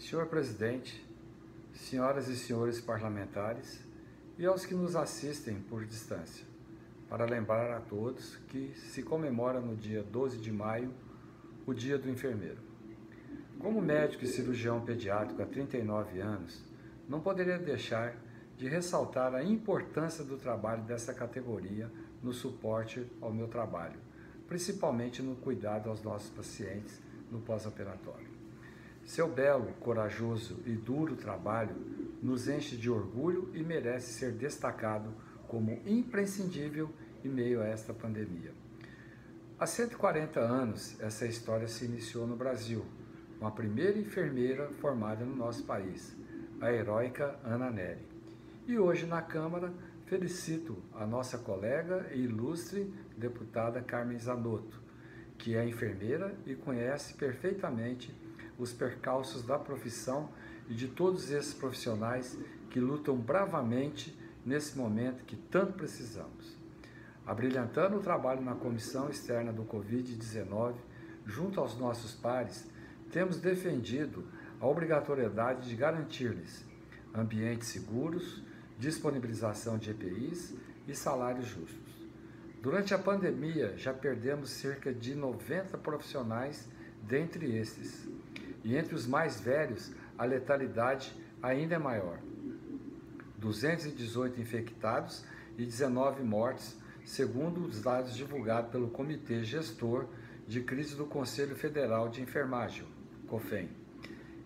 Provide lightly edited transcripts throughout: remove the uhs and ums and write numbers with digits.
Senhor Presidente, senhoras e senhores parlamentares e aos que nos assistem por distância, para lembrar a todos que se comemora no dia 12 de maio o Dia do Enfermeiro. Como médico e cirurgião pediátrico há 39 anos, não poderia deixar de ressaltar a importância do trabalho dessa categoria no suporte ao meu trabalho, principalmente no cuidado aos nossos pacientes no pós-operatório. Seu belo, corajoso e duro trabalho nos enche de orgulho e merece ser destacado como imprescindível em meio a esta pandemia. Há 140 anos, essa história se iniciou no Brasil, com a primeira enfermeira formada no nosso país, a heróica Ana Nery. E hoje na Câmara felicito a nossa colega e ilustre deputada Carmen Zanotto, que é enfermeira e conhece perfeitamente os percalços da profissão e de todos esses profissionais que lutam bravamente nesse momento que tanto precisamos. Abrilhantando o trabalho na comissão externa do Covid-19, junto aos nossos pares, temos defendido a obrigatoriedade de garantir-lhes ambientes seguros, disponibilização de EPIs e salários justos. Durante a pandemia, já perdemos cerca de 90 profissionais dentre estes. E entre os mais velhos, a letalidade ainda é maior. 218 infectados e 19 mortes, segundo os dados divulgados pelo Comitê Gestor de Crise do Conselho Federal de Enfermagem, COFEN.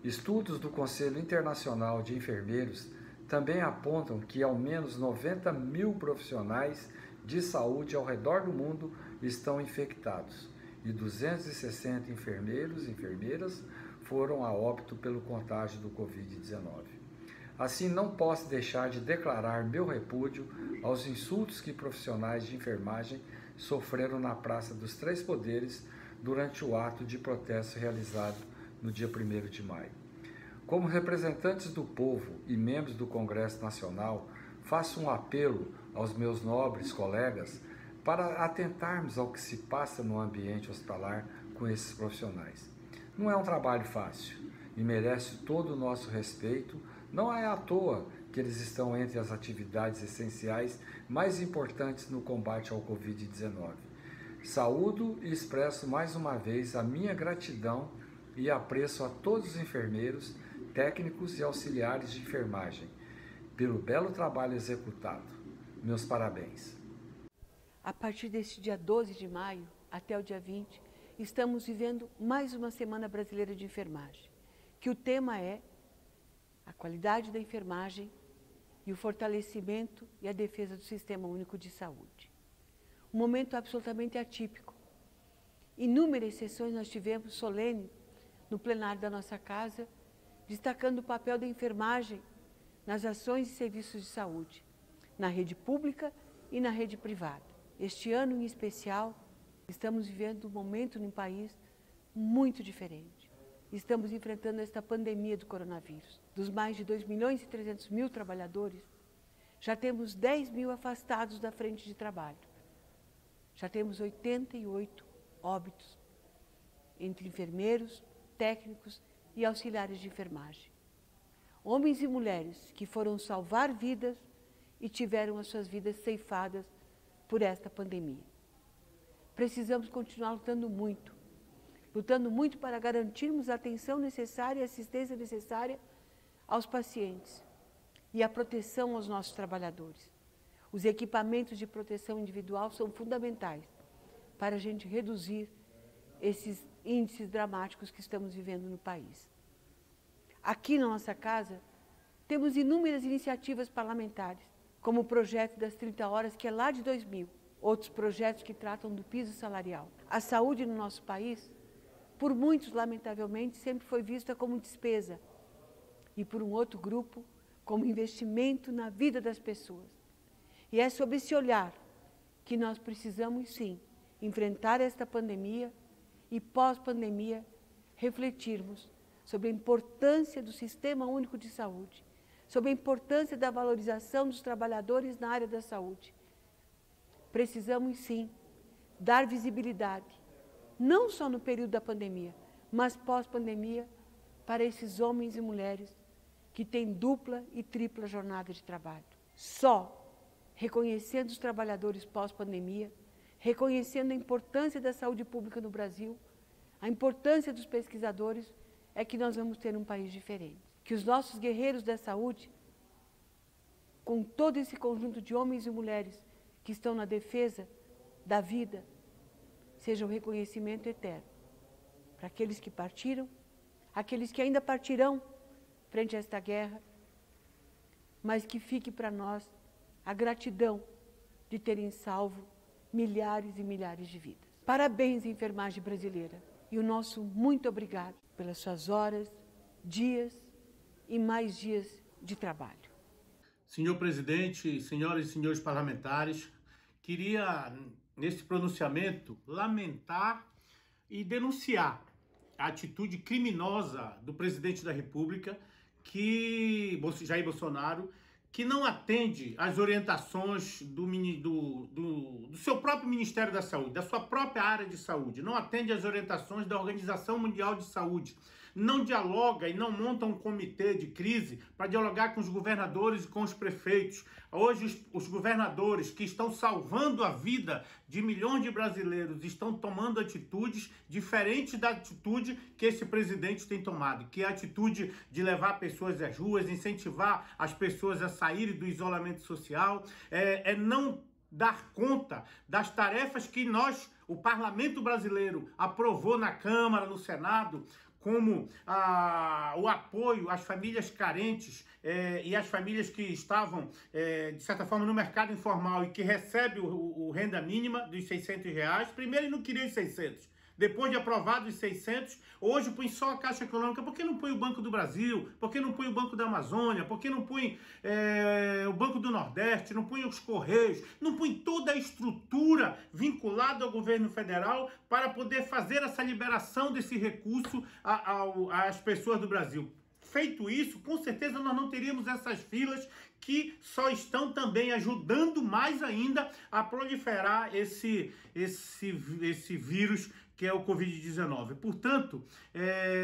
Estudos do Conselho Internacional de Enfermeiros também apontam que ao menos 90 mil profissionais de saúde ao redor do mundo estão infectados e 260 enfermeiros e enfermeiras foram a óbito pelo contágio do Covid-19. Assim, não posso deixar de declarar meu repúdio aos insultos que profissionais de enfermagem sofreram na Praça dos Três Poderes durante o ato de protesto realizado no dia 1º de maio. Como representantes do povo e membros do Congresso Nacional, faço um apelo aos meus nobres colegas para atentarmos ao que se passa no ambiente hospitalar com esses profissionais. Não é um trabalho fácil e merece todo o nosso respeito. Não é à toa que eles estão entre as atividades essenciais mais importantes no combate ao Covid-19. Saúdo e expresso mais uma vez a minha gratidão e apreço a todos os enfermeiros, técnicos e auxiliares de enfermagem pelo belo trabalho executado. Meus parabéns. A partir deste dia 12 de maio até o dia 20, estamos vivendo mais uma Semana Brasileira de Enfermagem, que o tema é a qualidade da enfermagem e o fortalecimento e a defesa do Sistema Único de Saúde. Um momento absolutamente atípico. Inúmeras sessões nós tivemos solene no plenário da nossa casa, destacando o papel da enfermagem nas ações e serviços de saúde, na rede pública e na rede privada. Este ano em especial, estamos vivendo um momento no país muito diferente. Estamos enfrentando esta pandemia do coronavírus. Dos mais de 2.300.000 trabalhadores, já temos 10 mil afastados da frente de trabalho. Já temos 88 óbitos entre enfermeiros, técnicos e auxiliares de enfermagem. Homens e mulheres que foram salvar vidas e tiveram as suas vidas ceifadas por esta pandemia. Precisamos continuar lutando muito para garantirmos a atenção necessária e a assistência necessária aos pacientes e a proteção aos nossos trabalhadores. Os equipamentos de proteção individual são fundamentais para a gente reduzir esses índices dramáticos que estamos vivendo no país. Aqui na nossa casa, temos inúmeras iniciativas parlamentares, como o projeto das 30 horas, que é lá de 2000, outros projetos que tratam do piso salarial. A saúde no nosso país, por muitos, lamentavelmente, sempre foi vista como despesa e por um outro grupo como investimento na vida das pessoas. E é sob esse olhar que nós precisamos, sim, enfrentar esta pandemia e, pós-pandemia, refletirmos sobre a importância do Sistema Único de Saúde, sobre a importância da valorização dos trabalhadores na área da saúde. Precisamos, sim, dar visibilidade, não só no período da pandemia, mas pós-pandemia, para esses homens e mulheres que têm dupla e tripla jornada de trabalho. Só reconhecendo os trabalhadores pós-pandemia, reconhecendo a importância da saúde pública no Brasil, a importância dos pesquisadores, é que nós vamos ter um país diferente. Que os nossos guerreiros da saúde, com todo esse conjunto de homens e mulheres que estão na defesa da vida, seja um reconhecimento eterno para aqueles que partiram, aqueles que ainda partirão frente a esta guerra, mas que fique para nós a gratidão de terem salvo milhares e milhares de vidas. Parabéns, enfermagem brasileira, e o nosso muito obrigado pelas suas horas, dias e mais dias de trabalho. Senhor presidente, senhoras e senhores parlamentares, queria, nesse pronunciamento, lamentar e denunciar a atitude criminosa do presidente da República, Jair Bolsonaro, que não atende às orientações do seu próprio Ministério da Saúde, da sua própria área de saúde, não atende às orientações da Organização Mundial de Saúde, não dialoga e não monta um comitê de crise para dialogar com os governadores e com os prefeitos. Hoje, os governadores que estão salvando a vida de milhões de brasileiros estão tomando atitudes diferentes da atitude que esse presidente tem tomado, que é a atitude de levar pessoas às ruas, incentivar as pessoas a saírem do isolamento social, não dar conta das tarefas que o parlamento brasileiro, aprovou na Câmara, no Senado, como o apoio às famílias carentes e às famílias que estavam, de certa forma, no mercado informal e que recebem o renda mínima dos R$600. Primeiro ele não queria os 600. Depois de aprovado os 600, hoje põe só a Caixa Econômica. Por que não põe o Banco do Brasil? Por que não põe o Banco da Amazônia? Por que não põe o Banco do Nordeste? Não põe os Correios? Não põe toda a estrutura vinculada ao governo federal para poder fazer essa liberação desse recurso às pessoas do Brasil? Feito isso, com certeza nós não teríamos essas filas que só estão também ajudando mais ainda a proliferar esse vírus que é o Covid-19. Portanto,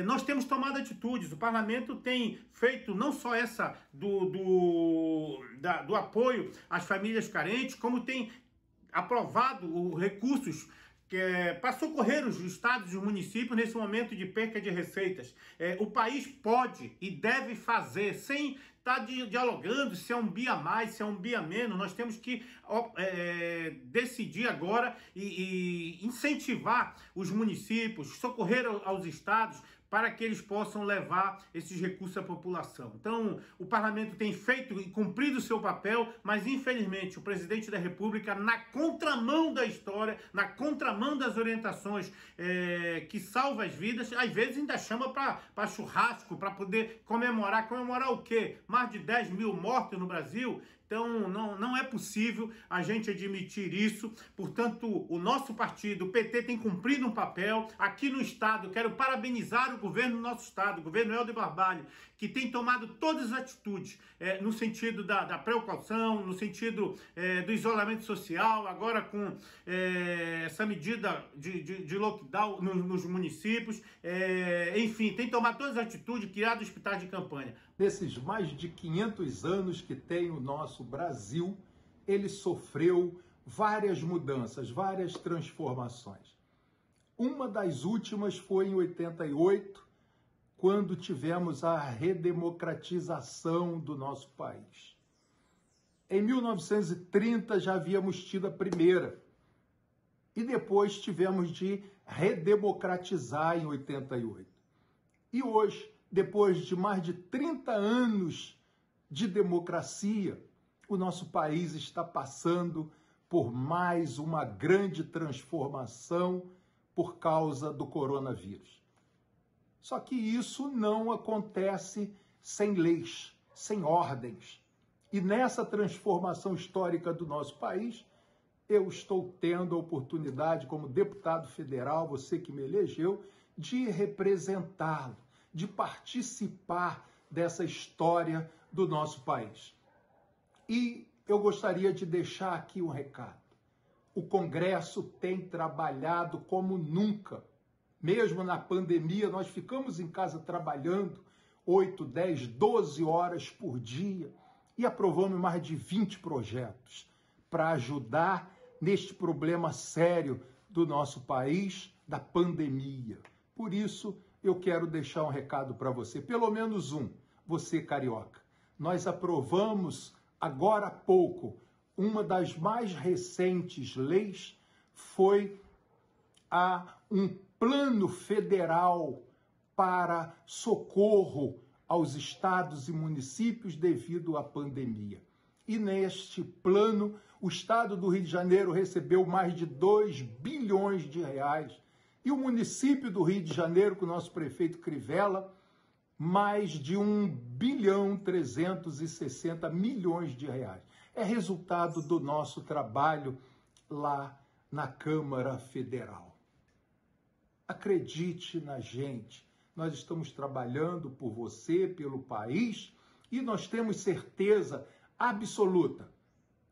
nós temos tomado atitudes, o parlamento tem feito não só essa do apoio às famílias carentes, como tem aprovado recursos para socorrer os estados e os municípios nesse momento de perca de receitas. O país pode e deve fazer, sem estar dialogando se é um BIA mais, se é um BIA menos. Nós temos que decidir agora e incentivar os municípios, socorrer aos estados, para que eles possam levar esses recursos à população. Então, o parlamento tem feito e cumprido o seu papel, mas, infelizmente, o presidente da República, na contramão da história, na contramão das orientações que salvam as vidas, às vezes ainda chama para churrasco, para poder comemorar. Comemorar o quê? Mais de 10 mil mortos no Brasil? Então, não é possível a gente admitir isso. Portanto, o nosso partido, o PT, tem cumprido um papel. Aqui no Estado, quero parabenizar o governo do nosso Estado, o governo Helder Barbalho, que tem tomado todas as atitudes no sentido da precaução, no sentido do isolamento social, agora com essa medida de lockdown nos municípios. Enfim, tem tomado todas as atitudes, criado hospitais de campanha. Nesses mais de 500 anos que tem o nosso Brasil, ele sofreu várias mudanças, várias transformações. Uma das últimas foi em 88, quando tivemos a redemocratização do nosso país. Em 1930 já havíamos tido a primeira, e depois tivemos de redemocratizar em 88. E hoje, depois de mais de 30 anos de democracia, o nosso país está passando por mais uma grande transformação por causa do coronavírus. Só que isso não acontece sem leis, sem ordens. E nessa transformação histórica do nosso país, eu estou tendo a oportunidade, como deputado federal, você que me elegeu, de representá-lo, de participar dessa história do nosso país. E eu gostaria de deixar aqui um recado. O Congresso tem trabalhado como nunca Mesmo na pandemia, nós ficamos em casa trabalhando 8, 10, 12 horas por dia e aprovamos mais de 20 projetos para ajudar neste problema sério do nosso país, da pandemia. Por isso, eu quero deixar um recado para você, pelo menos um, você carioca. Nós aprovamos agora há pouco uma das mais recentes leis, foi um plano federal para socorro aos estados e municípios devido à pandemia. E neste plano, o estado do Rio de Janeiro recebeu mais de 2 bilhões de reais e o município do Rio de Janeiro, com o nosso prefeito Crivella, mais de 1,360 bilhões de reais. É resultado do nosso trabalho lá na Câmara Federal. Acredite na gente, nós estamos trabalhando por você, pelo país, e nós temos certeza absoluta,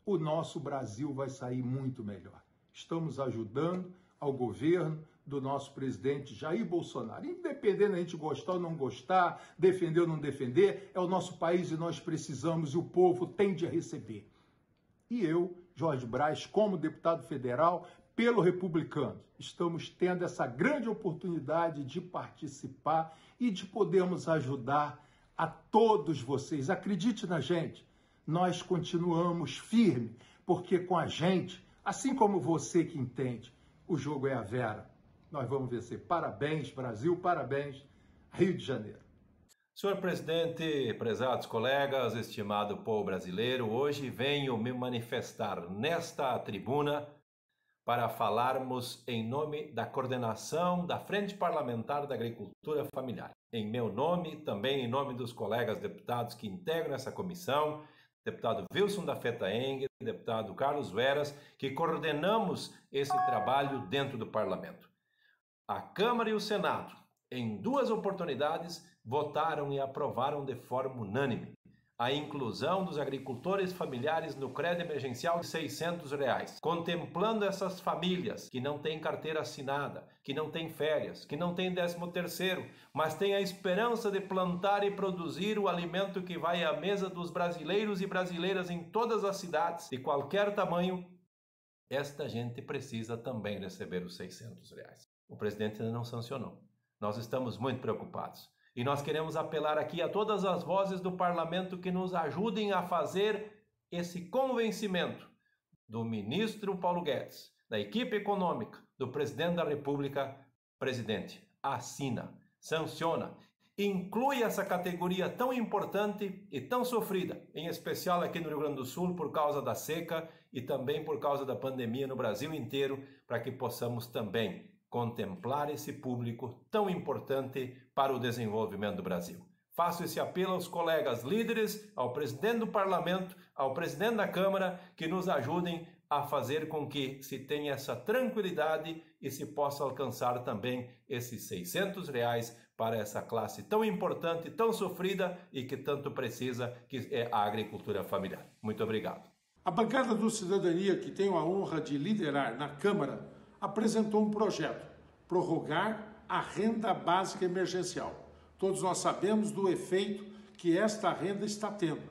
o nosso Brasil vai sair muito melhor. Estamos ajudando ao governo do nosso presidente Jair Bolsonaro. Independente da gente gostar ou não gostar, defender ou não defender, é o nosso país e nós precisamos e o povo tem de receber. E eu, Jorge Braz, como deputado federal, pelo Republicanos, estamos tendo essa grande oportunidade de participar e de podermos ajudar a todos vocês. Acredite na gente, nós continuamos firmes, porque com a gente, assim como você que entende, o jogo é a Vera. Nós vamos vencer. Parabéns, Brasil, parabéns, Rio de Janeiro. Senhor presidente, prezados colegas, estimado povo brasileiro, hoje venho me manifestar nesta tribuna para falarmos em nome da coordenação da Frente Parlamentar da Agricultura Familiar. Em meu nome, também em nome dos colegas deputados que integram essa comissão, deputado Wilson da Fetaeng, deputado Carlos Veras, que coordenamos esse trabalho dentro do Parlamento. A Câmara e o Senado, em 2 oportunidades, votaram e aprovaram de forma unânime a inclusão dos agricultores familiares no crédito emergencial de R$600, contemplando essas famílias que não têm carteira assinada, que não têm férias, que não têm 13º, mas têm a esperança de plantar e produzir o alimento que vai à mesa dos brasileiros e brasileiras em todas as cidades, de qualquer tamanho. Esta gente precisa também receber os R$600. O presidente ainda não sancionou. Nós estamos muito preocupados. E nós queremos apelar aqui a todas as vozes do parlamento que nos ajudem a fazer esse convencimento do ministro Paulo Guedes, da equipe econômica, do presidente da República. Presidente, assina, sanciona, inclui essa categoria tão importante e tão sofrida, em especial aqui no Rio Grande do Sul por causa da seca e também por causa da pandemia no Brasil inteiro, para que possamos também contemplar esse público tão importante para o desenvolvimento do Brasil. Faço esse apelo aos colegas líderes, ao presidente do Parlamento, ao presidente da Câmara, que nos ajudem a fazer com que se tenha essa tranquilidade e se possa alcançar também esses R$600 para essa classe tão importante, tão sofrida e que tanto precisa, que é a agricultura familiar. Muito obrigado. A bancada do Cidadania, que tenho a honra de liderar na Câmara, apresentou um projeto, prorrogar a renda básica emergencial. Todos nós sabemos do efeito que esta renda está tendo.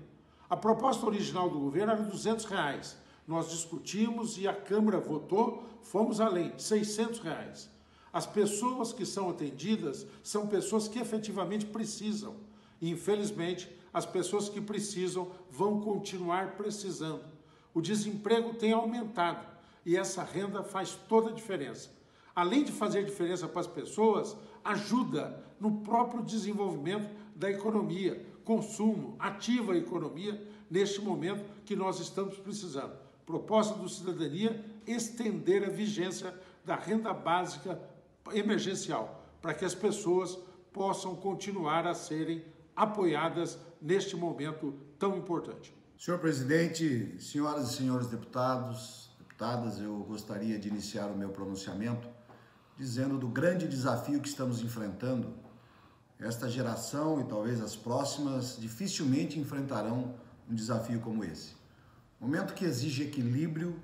A proposta original do governo era R$200. Nós discutimos e a Câmara votou, fomos além, R$600. As pessoas que são atendidas são pessoas que efetivamente precisam. E, infelizmente, as pessoas que precisam vão continuar precisando. O desemprego tem aumentado. E essa renda faz toda a diferença. Além de fazer diferença para as pessoas, ajuda no próprio desenvolvimento da economia, consumo, ativa a economia neste momento que nós estamos precisando. Proposta do Cidadania, estender a vigência da renda básica emergencial, para que as pessoas possam continuar a serem apoiadas neste momento tão importante. Senhor presidente, senhoras e senhores deputados, eu gostaria de iniciar o meu pronunciamento dizendo do grande desafio que estamos enfrentando. Esta geração e talvez as próximas dificilmente enfrentarão um desafio como esse. Momento que exige equilíbrio,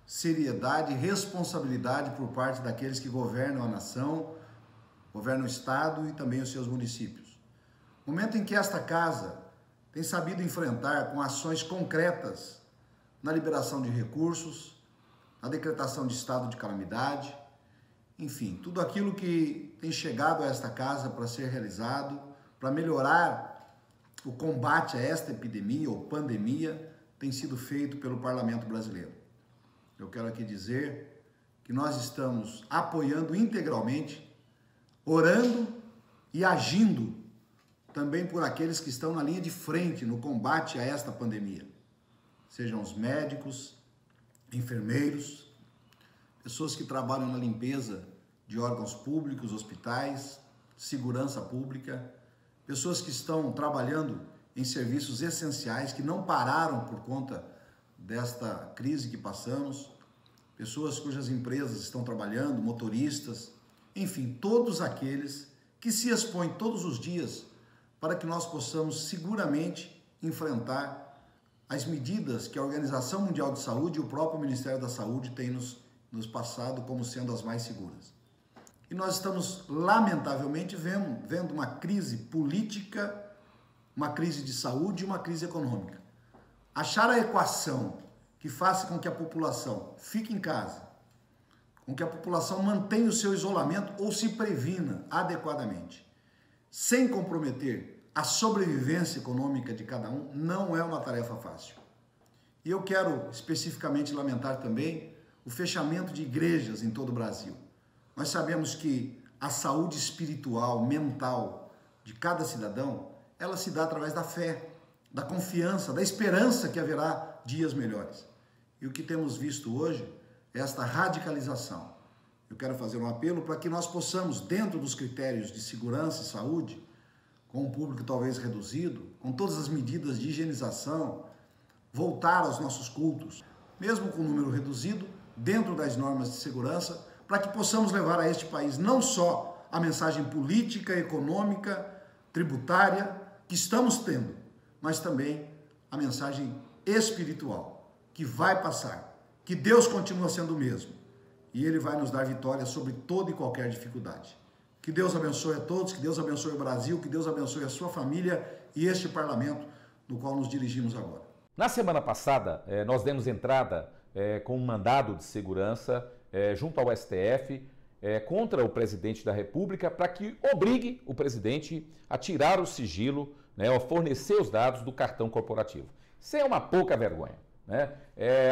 seriedade e responsabilidade por parte daqueles que governam a nação governa o Estado e também os seus municípios. Momento em que esta casa tem sabido enfrentar com ações concretas na liberação de recursos, na decretação de estado de calamidade, enfim, tudo aquilo que tem chegado a esta casa para ser realizado, para melhorar o combate a esta epidemia ou pandemia, tem sido feito pelo Parlamento brasileiro. Eu quero aqui dizer que nós estamos apoiando integralmente, orando e agindo também por aqueles que estão na linha de frente no combate a esta pandemia. Sejam os médicos, enfermeiros, pessoas que trabalham na limpeza de órgãos públicos, hospitais, segurança pública, pessoas que estão trabalhando em serviços essenciais que não pararam por conta desta crise que passamos, pessoas cujas empresas estão trabalhando, motoristas, enfim, todos aqueles que se expõem todos os dias para que nós possamos seguramente enfrentar as medidas que a Organização Mundial de Saúde e o próprio Ministério da Saúde têm nos passado como sendo as mais seguras. E nós estamos, lamentavelmente, vendo uma crise política, uma crise de saúde e uma crise econômica. Achar a equação que faça com que a população fique em casa, com que a população mantenha o seu isolamento ou se previna adequadamente, sem comprometer a sobrevivência econômica de cada um, não é uma tarefa fácil. E eu quero especificamente lamentar também o fechamento de igrejas em todo o Brasil. Nós sabemos que a saúde espiritual, mental de cada cidadão, ela se dá através da fé, da confiança, da esperança que haverá dias melhores. E o que temos visto hoje é esta radicalização. Eu quero fazer um apelo para que nós possamos, dentro dos critérios de segurança e saúde, com um público talvez reduzido, com todas as medidas de higienização, voltar aos nossos cultos, mesmo com um número reduzido, dentro das normas de segurança, para que possamos levar a este país não só a mensagem política, econômica, tributária que estamos tendo, mas também a mensagem espiritual, que vai passar, que Deus continua sendo o mesmo e Ele vai nos dar vitória sobre toda e qualquer dificuldade. Que Deus abençoe a todos, que Deus abençoe o Brasil, que Deus abençoe a sua família e este parlamento no qual nos dirigimos agora. Na semana passada, nós demos entrada com um mandado de segurança junto ao STF contra o presidente da República para que obrigue o presidente a tirar o sigilo, a fornecer os dados do cartão corporativo. Isso é uma pouca vergonha.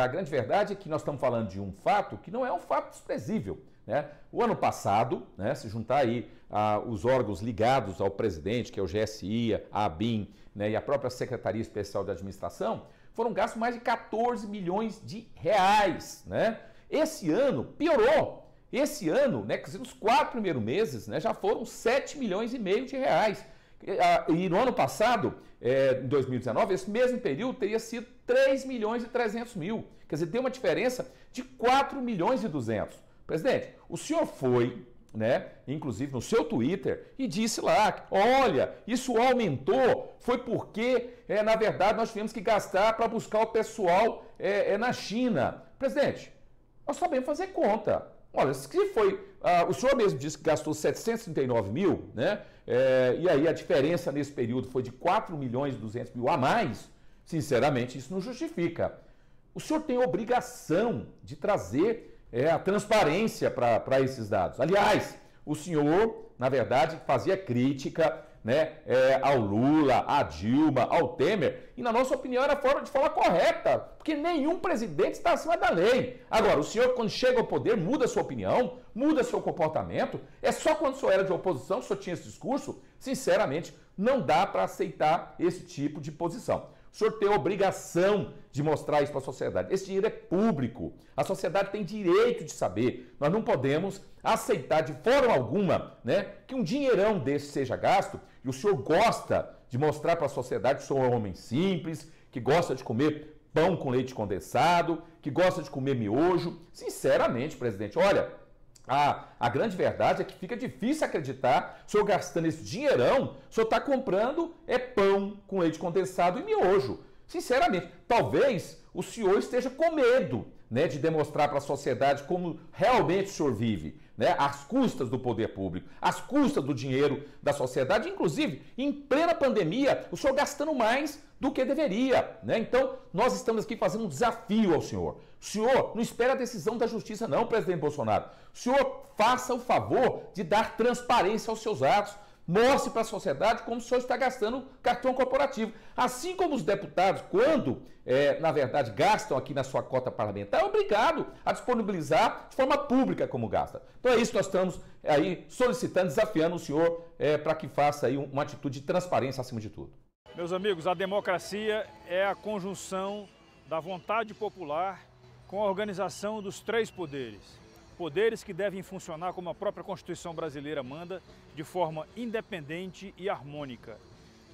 A grande verdade é que nós estamos falando de um fato que não é um fato desprezível. O ano passado, se juntar aí os órgãos ligados ao presidente, que é o GSI, a ABIN, e a própria Secretaria Especial de Administração, foram gastos mais de 14 milhões de reais. Esse ano piorou. Esse ano, nos 4 primeiros meses, já foram 7 milhões e meio de reais. E no ano passado, em 2019, esse mesmo período teria sido 3 milhões e 300 mil. Quer dizer, tem uma diferença de 4 milhões e 200. Presidente, o senhor foi, inclusive no seu Twitter, e disse lá, olha, isso aumentou, foi porque, na verdade, nós tivemos que gastar para buscar o pessoal na China. Presidente, nós sabemos fazer conta. Olha, se foi, o senhor mesmo disse que gastou 739 mil, e aí a diferença nesse período foi de 4 milhões e 200 mil a mais, sinceramente, isso não justifica. O senhor tem obrigação de trazer a transparência para esses dados. Aliás, o senhor, na verdade, fazia crítica ao Lula, à Dilma, ao Temer, e na nossa opinião era forma de falar correta, porque nenhum presidente está acima da lei. Agora, o senhor, quando chega ao poder, muda sua opinião, muda seu comportamento, é só quando o senhor era de oposição que o senhor tinha esse discurso. Sinceramente, não dá para aceitar esse tipo de posição. O senhor tem a obrigação de mostrar isso para a sociedade. Esse dinheiro é público. A sociedade tem direito de saber. Nós não podemos aceitar de forma alguma que um dinheirão desse seja gasto, e o senhor gosta de mostrar para a sociedade que o senhor é um homem simples, que gosta de comer pão com leite condensado, que gosta de comer miojo. Sinceramente, presidente, olha, a grande verdade é que fica difícil acreditar, o senhor gastando esse dinheirão, o senhor está comprando pão com leite condensado e miojo. Sinceramente, talvez o senhor esteja com medo né, de demonstrar para a sociedade como realmente o senhor vive, né, às custas do poder público, às custas do dinheiro da sociedade, inclusive em plena pandemia, o senhor gastando mais do que deveria, né? Então, nós estamos aqui fazendo um desafio ao senhor. O senhor não espera a decisão da justiça não, presidente Bolsonaro. O senhor faça o favor de dar transparência aos seus atos. Mostre para a sociedade como o senhor está gastando cartão corporativo. Assim como os deputados, quando, na verdade, gastam aqui na sua cota parlamentar, é obrigado a disponibilizar de forma pública como gasta. Então é isso que nós estamos aí solicitando, desafiando o senhor para que faça aí uma atitude de transparência acima de tudo. Meus amigos, a democracia é a conjunção da vontade popular com a organização dos três poderes. Poderes que devem funcionar como a própria Constituição brasileira manda, de forma independente e harmônica.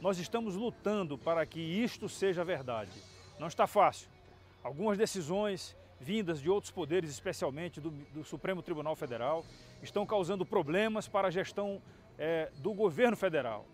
Nós estamos lutando para que isto seja verdade. Não está fácil. Algumas decisões vindas de outros poderes, especialmente do Supremo Tribunal Federal, estão causando problemas para a gestão do governo federal.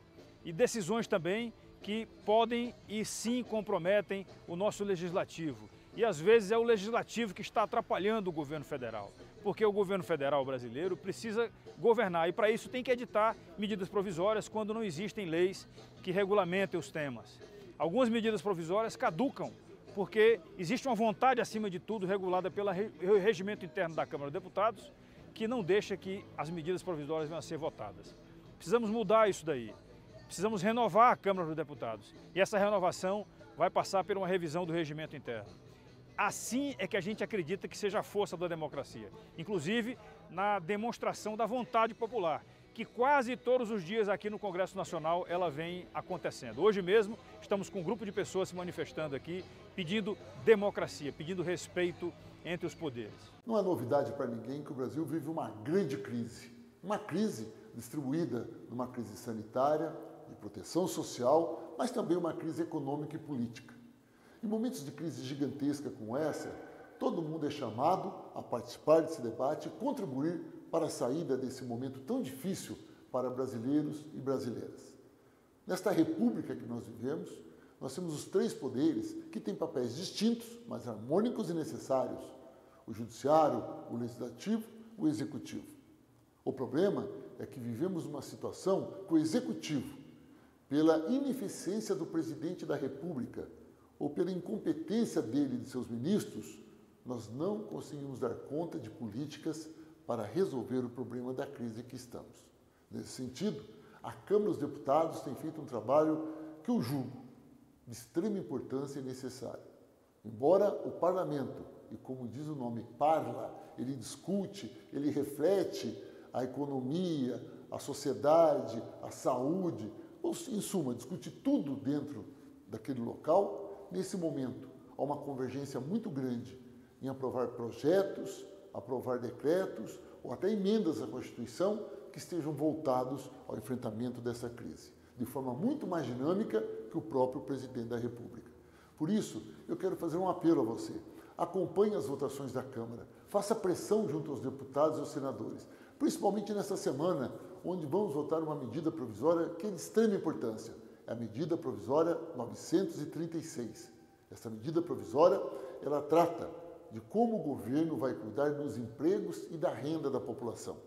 E decisões também que podem e sim comprometem o nosso legislativo. E às vezes é o legislativo que está atrapalhando o governo federal, porque o governo federal brasileiro precisa governar e para isso tem que editar medidas provisórias quando não existem leis que regulamentem os temas. Algumas medidas provisórias caducam porque existe uma vontade acima de tudo regulada pelo regimento interno da Câmara dos Deputados que não deixa que as medidas provisórias venham a ser votadas. Precisamos mudar isso daí. Precisamos renovar a Câmara dos Deputados e essa renovação vai passar por uma revisão do regimento interno. Assim é que a gente acredita que seja a força da democracia, inclusive na demonstração da vontade popular, que quase todos os dias aqui no Congresso Nacional ela vem acontecendo. Hoje mesmo estamos com um grupo de pessoas se manifestando aqui, pedindo democracia, pedindo respeito entre os poderes. Não é novidade para ninguém que o Brasil vive uma grande crise. Uma crise distribuída numa crise sanitária, de proteção social, mas também uma crise econômica e política. Em momentos de crise gigantesca como essa, todo mundo é chamado a participar desse debate e contribuir para a saída desse momento tão difícil para brasileiros e brasileiras. Nesta república que nós vivemos, nós temos os três poderes que têm papéis distintos, mas harmônicos e necessários: o judiciário, o legislativo, o executivo. O problema é que vivemos uma situação que o executivo, pela ineficiência do presidente da República ou pela incompetência dele e de seus ministros, nós não conseguimos dar conta de políticas para resolver o problema da crise que estamos. Nesse sentido, a Câmara dos Deputados tem feito um trabalho que eu julgo de extrema importância e necessário. Embora o Parlamento, e como diz o nome, parla, ele discute, ele reflete a economia, a sociedade, a saúde, ou, em suma, discute tudo dentro daquele local. Nesse momento, há uma convergência muito grande em aprovar projetos, aprovar decretos ou até emendas à Constituição que estejam voltados ao enfrentamento dessa crise, de forma muito mais dinâmica que o próprio presidente da República. Por isso, eu quero fazer um apelo a você. Acompanhe as votações da Câmara, faça pressão junto aos deputados e aos senadores, principalmente nesta semana, onde vamos votar uma medida provisória que é de extrema importância. É a medida provisória 936. Essa medida provisória, ela trata de como o governo vai cuidar dos empregos e da renda da população.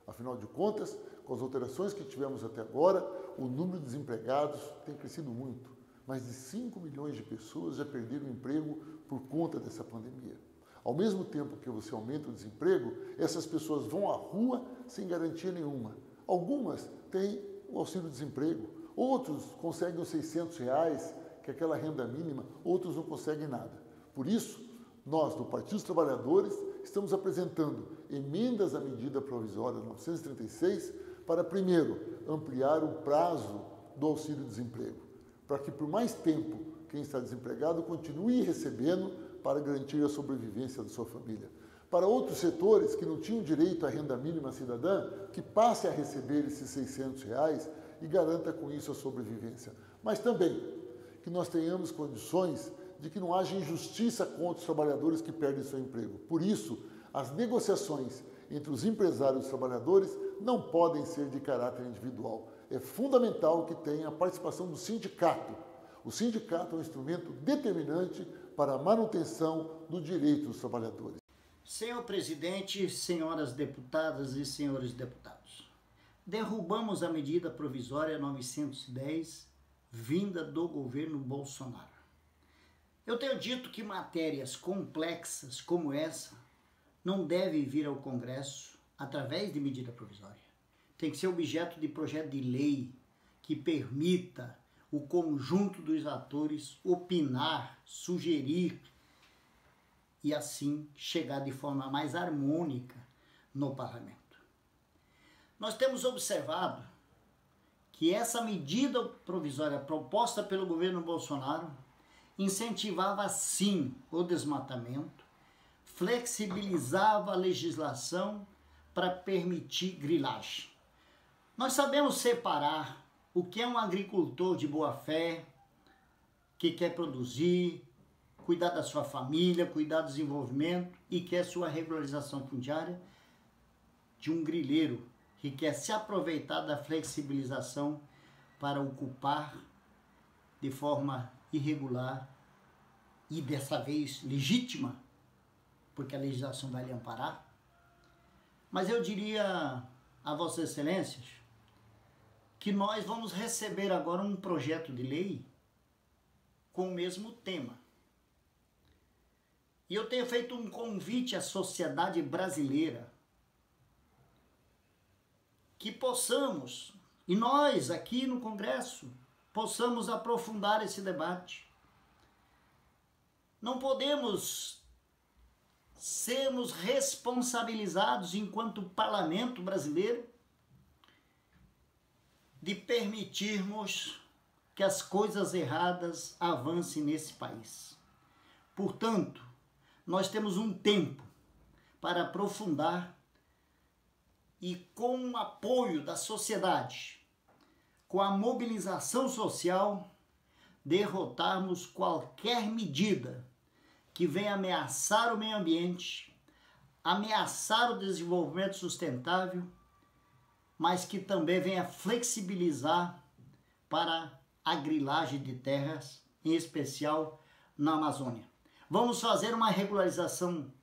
Afinal de contas, com as alterações que tivemos até agora, o número de desempregados tem crescido muito. Mais de 5 milhões de pessoas já perderam o emprego por conta dessa pandemia. Ao mesmo tempo que você aumenta o desemprego, essas pessoas vão à rua sem garantia nenhuma. Algumas têm o auxílio-desemprego, outros conseguem os R$600, que é aquela renda mínima, outros não conseguem nada. Por isso, nós, do Partido dos Trabalhadores, estamos apresentando emendas à medida provisória 936 para, primeiro, ampliar o prazo do auxílio-desemprego, para que por mais tempo quem está desempregado continue recebendo para garantir a sobrevivência da sua família. Para outros setores que não tinham direito à renda mínima cidadã, que passe a receber esses R$600 e garanta com isso a sobrevivência. Mas também que nós tenhamos condições de que não haja injustiça contra os trabalhadores que perdem seu emprego. Por isso, as negociações entre os empresários e os trabalhadores não podem ser de caráter individual. É fundamental que tenha a participação do sindicato. O sindicato é um instrumento determinante para a manutenção do direito dos trabalhadores. Senhor presidente, senhoras deputadas e senhores deputados, derrubamos a medida provisória 910, vinda do governo Bolsonaro. Eu tenho dito que matérias complexas como essa não devem vir ao Congresso através de medida provisória. Tem que ser objeto de projeto de lei que permita o conjunto dos atores opinar, sugerir e assim chegar de forma mais harmônica no parlamento. Nós temos observado que essa medida provisória proposta pelo governo Bolsonaro incentivava sim o desmatamento, flexibilizava a legislação para permitir grilagem. Nós sabemos separar o que é um agricultor de boa fé, que quer produzir, cuidar da sua família, cuidar do desenvolvimento e quer sua regularização fundiária, de um grileiro que quer se aproveitar da flexibilização para ocupar de forma irregular e dessa vez legítima, porque a legislação vai lhe amparar. Mas eu diria a Vossas Excelências que nós vamos receber agora um projeto de lei com o mesmo tema. E eu tenho feito um convite à sociedade brasileira que possamos, e nós aqui no Congresso, possamos aprofundar esse debate. Não podemos sermos responsabilizados enquanto parlamento brasileiro de permitirmos que as coisas erradas avancem nesse país. Portanto, nós temos um tempo para aprofundar e, com o apoio da sociedade, com a mobilização social, derrotarmos qualquer medida que venha ameaçar o meio ambiente, ameaçar o desenvolvimento sustentável, mas que também venha flexibilizar para a grilagem de terras, em especial na Amazônia. Vamos fazer uma regularização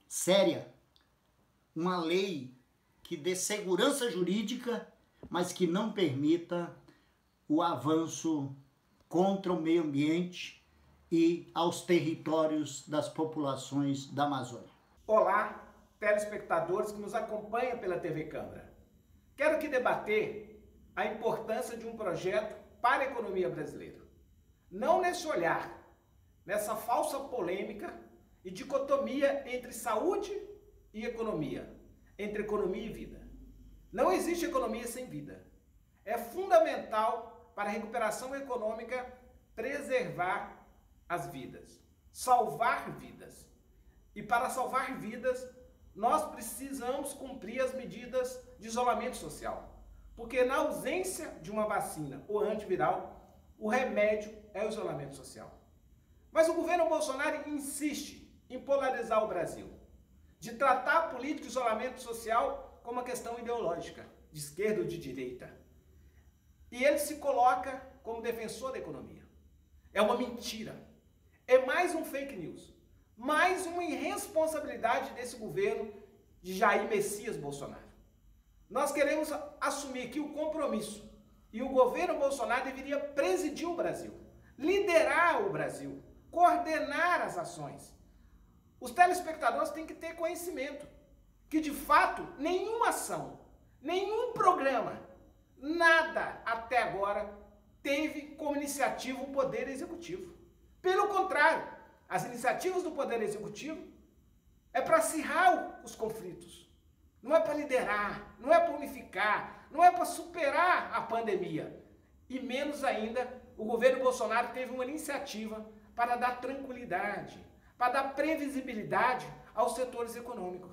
séria, uma lei que dê segurança jurídica, mas que não permita o avanço contra o meio ambiente e aos territórios das populações da Amazônia. Olá, telespectadores que nos acompanham pela TV Câmara. Quero aqui debater a importância de um projeto para a economia brasileira. Não nesse olhar, nessa falsa polêmica e dicotomia entre saúde e economia, entre economia e vida. Não existe economia sem vida. É fundamental para a recuperação econômica preservar as vidas, salvar vidas. E para salvar vidas, nós precisamos cumprir as medidas de isolamento social. Porque na ausência de uma vacina ou antiviral, o remédio é o isolamento social. Mas o governo Bolsonaro insiste em polarizar o Brasil, de tratar a política de isolamento social como uma questão ideológica, de esquerda ou de direita. E ele se coloca como defensor da economia. É uma mentira. É mais um fake news. Mais uma irresponsabilidade desse governo de Jair Messias Bolsonaro. Nós queremos assumir aqui o compromisso. E o governo Bolsonaro deveria presidir o Brasil, liderar o Brasil, coordenar as ações. Os telespectadores têm que ter conhecimento que, de fato, nenhuma ação, nenhum programa, nada até agora teve como iniciativa o Poder Executivo. Pelo contrário, as iniciativas do Poder Executivo é para acirrar os conflitos, não é para liderar, não é para unificar, não é para superar a pandemia. E menos ainda, o governo Bolsonaro teve uma iniciativa para dar tranquilidade, para dar previsibilidade aos setores econômicos.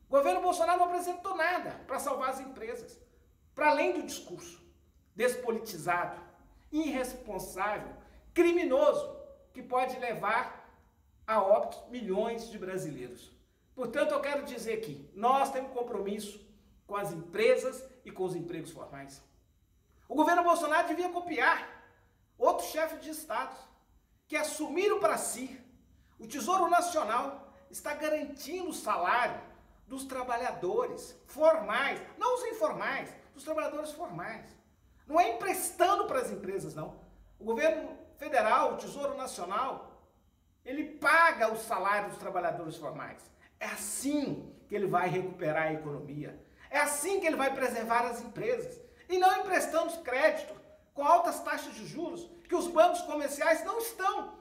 O governo Bolsonaro não apresentou nada para salvar as empresas, para além do discurso despolitizado, irresponsável, criminoso, que pode levar a óbitos milhões de brasileiros. Portanto, eu quero dizer que nós temos compromisso com as empresas e com os empregos formais. O governo Bolsonaro devia copiar outros chefes de Estado, que assumiram para si. O Tesouro Nacional está garantindo o salário dos trabalhadores formais, não os informais, dos trabalhadores formais. Não é emprestando para as empresas, não. O governo federal, o Tesouro Nacional, ele paga o salário dos trabalhadores formais. É assim que ele vai recuperar a economia. É assim que ele vai preservar as empresas. E não emprestando crédito com altas taxas de juros, que os bancos comerciais não estão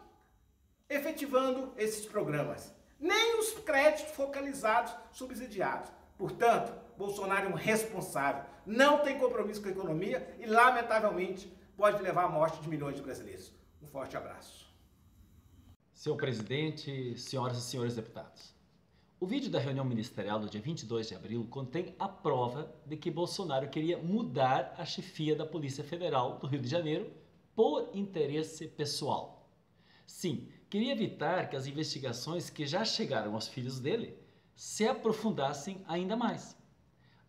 efetivando esses programas. Nem os créditos focalizados subsidiados. Portanto, Bolsonaro é um responsável, não tem compromisso com a economia e, lamentavelmente, pode levar à morte de milhões de brasileiros. Um forte abraço. Senhor presidente, senhoras e senhores deputados, o vídeo da reunião ministerial do dia 22 de abril contém a prova de que Bolsonaro queria mudar a chefia da Polícia Federal do Rio de Janeiro por interesse pessoal. Sim, queria evitar que as investigações que já chegaram aos filhos dele se aprofundassem ainda mais.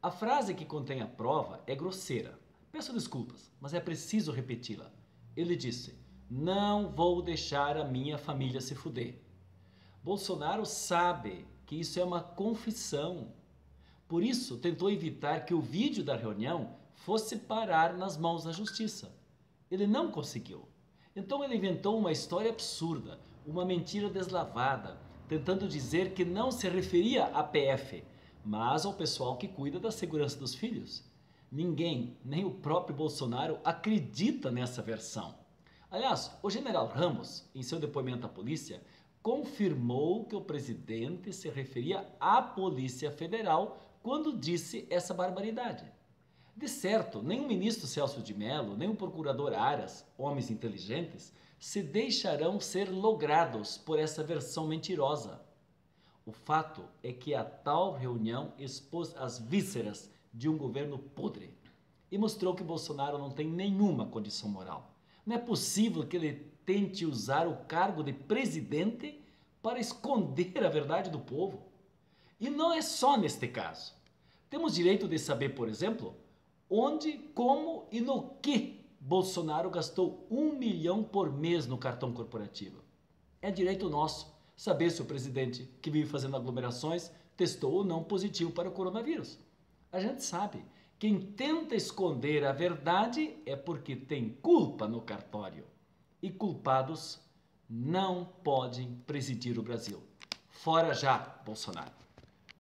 A frase que contém a prova é grosseira. Peço desculpas, mas é preciso repeti-la. Ele disse: "Não vou deixar a minha família se fuder." Bolsonaro sabe que isso é uma confissão. Por isso, tentou evitar que o vídeo da reunião fosse parar nas mãos da justiça. Ele não conseguiu. Então ele inventou uma história absurda, uma mentira deslavada, tentando dizer que não se referia à PF, mas ao pessoal que cuida da segurança dos filhos. Ninguém, nem o próprio Bolsonaro, acredita nessa versão. Aliás, o general Ramos, em seu depoimento à polícia, confirmou que o presidente se referia à Polícia Federal quando disse essa barbaridade. De certo, nem o ministro Celso de Mello, nem o procurador Aras, homens inteligentes, se deixarão ser logrados por essa versão mentirosa. O fato é que a tal reunião expôs as vísceras de um governo podre e mostrou que Bolsonaro não tem nenhuma condição moral. Não é possível que ele tente usar o cargo de presidente para esconder a verdade do povo. E não é só neste caso. Temos direito de saber, por exemplo, onde, como e no que Bolsonaro gastou 1 milhão por mês no cartão corporativo. É direito nosso saber se o presidente, que vive fazendo aglomerações, testou ou não positivo para o coronavírus. A gente sabe. Quem tenta esconder a verdade é porque tem culpa no cartório. E culpados não podem presidir o Brasil. Fora já, Bolsonaro.